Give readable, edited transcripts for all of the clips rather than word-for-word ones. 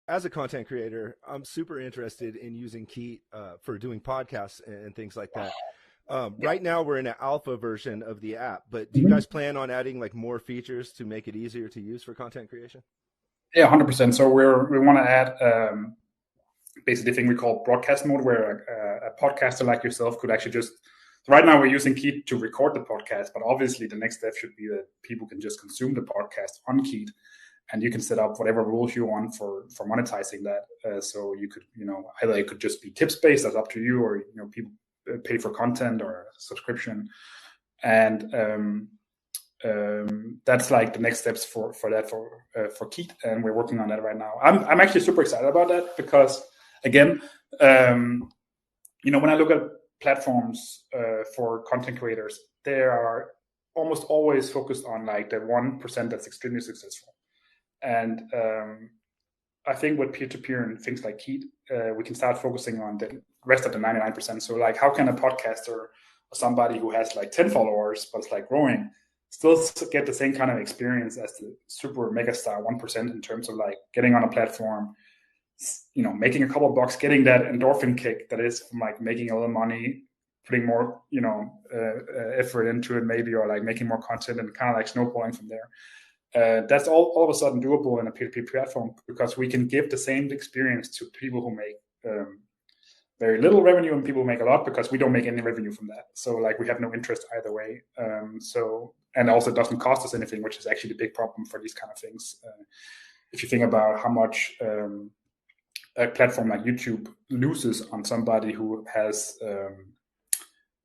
as a content creator, I'm super interested in using Keet for doing podcasts and things like that. Right now, we're in an alpha version of the app, but do you Mhm. guys plan on adding like more features to make it easier to use for content creation? Yeah, 100%. So we want to add basically a thing we call broadcast mode, where a podcaster like yourself could actually just. Right now, we're using Keet to record the podcast, but obviously, the next step should be that people can just consume the podcast on Keet, and you can set up whatever rules you want for monetizing that. So you could, either it could just be tips based, that's up to you, or people pay for content or subscription, and that's like the next steps for that for Keet, and we're working on that right now. I'm actually super excited about that because again, when I look at platforms for content creators, they are almost always focused on like the 1% that's extremely successful, and I think with peer-to-peer and things like Keet, we can start focusing on the rest of the 99%. So like, how can a podcaster or somebody who has like 10 followers but it's like growing still get the same kind of experience as the super mega star 1% in terms of like getting on a platform, making a couple of bucks, getting that endorphin kick that is from like making a little money, putting more, effort into it maybe, or like making more content and kind of like snowballing from there. That's all of a sudden doable in a peer-to-peer platform because we can give the same experience to people who make very little revenue and people who make a lot, because we don't make any revenue from that. So like we have no interest either way. And also it doesn't cost us anything, which is actually the big problem for these kind of things. If you think about how much a platform like YouTube loses on somebody who has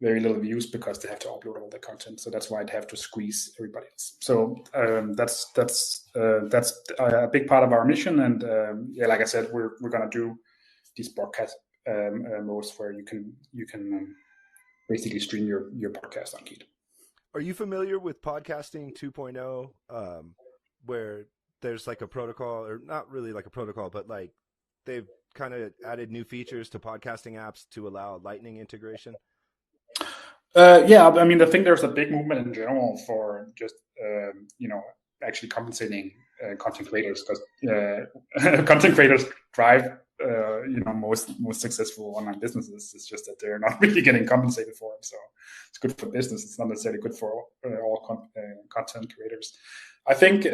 very little views because they have to upload all the content. So that's why they have to squeeze everybody else. So that's a big part of our mission. And like I said, we're gonna do these broadcast modes where you can basically stream your podcast on Keet. Are you familiar with podcasting 2.0, where there's like a protocol, or not really like a protocol, but like they've kind of added new features to podcasting apps to allow Lightning integration? Yeah, I mean, I think there's a big movement in general for just actually compensating content creators, because content creators drive most successful online businesses. It's just that they're not really getting compensated for it. So it's good for business. It's not necessarily good for all content creators. I think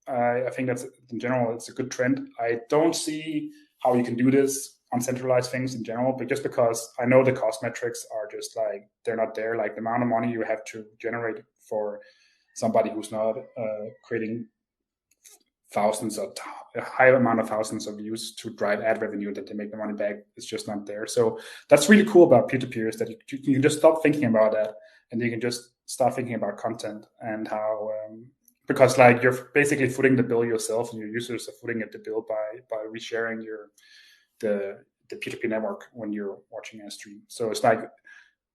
I think that's in general it's a good trend. I don't see how you can do this on centralized things in general, but just because I know the cost metrics are just like they're not there. Like the amount of money you have to generate for somebody who's not creating a high amount of thousands of views to drive ad revenue that they make the money back is just not there. So that's really cool about peer-to-peer, is that you can just stop thinking about that and you can just start thinking about content and how because like you're basically footing the bill yourself, and your users are footing the bill by resharing the peer-to-peer network when you're watching a stream. So it's like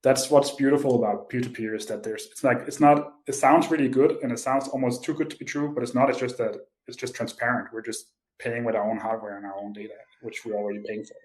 that's what's beautiful about peer-to-peer, is that it sounds really good and it sounds almost too good to be true, but it's not. It's just that it's just transparent. We're just paying with our own hardware and our own data, which we're already paying for.